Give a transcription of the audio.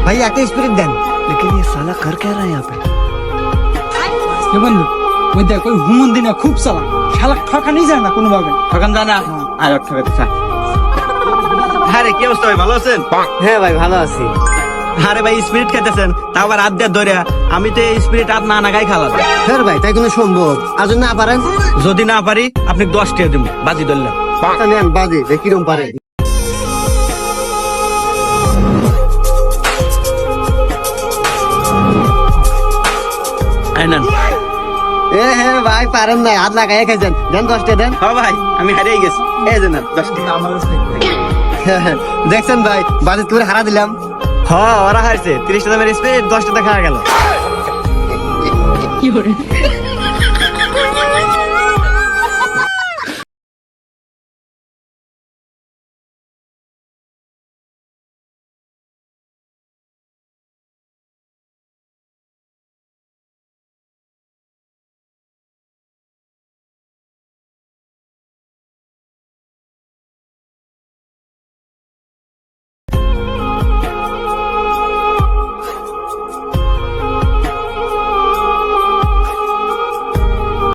ভাই একটা স্পিরিট দেন। लेकिन ये साला कर क्या रहा है यहाँ पे? এ বন্ধু ওই দেখ ওই হুমন দিনা খুব চালা শালা ঠকানি যায় না কোনোভাবে। ঠকান যায় না আর ঠকাতে চায়। আরে কি অবস্থা ভাই, ভালো আছেন? হ্যাঁ ভাই ভালো আছি। আরে ভাই স্পিরিট খেতেছেন, তাও আবার হাত দিয়ে ধরে। আমি তো এই স্পিরিট আর না নাগাই খালাম। হ্যাঁ ভাই তাই কোনো সম্ভব? আজ না পারেন যদি না পারি আপনি 10 টাকা দিব, বাজি ধরলাম। নেন বাজে কিরম পারে। এই নেন। হ্যাঁ ভাই পারেন না, হাত লাগাই খাইছেন, দেন 10 টাকা দেন। হ্যাঁ ভাই আমি হারিয়ে গেছি, এই যে না 10 টাকা। দেখছেন ভাই বাজে তুই হারা দিলাম। হ্যাঁ ওরা হারছে, 30 টাকা দামের স্পিরিট 10 টাকা খাওয়া গেল।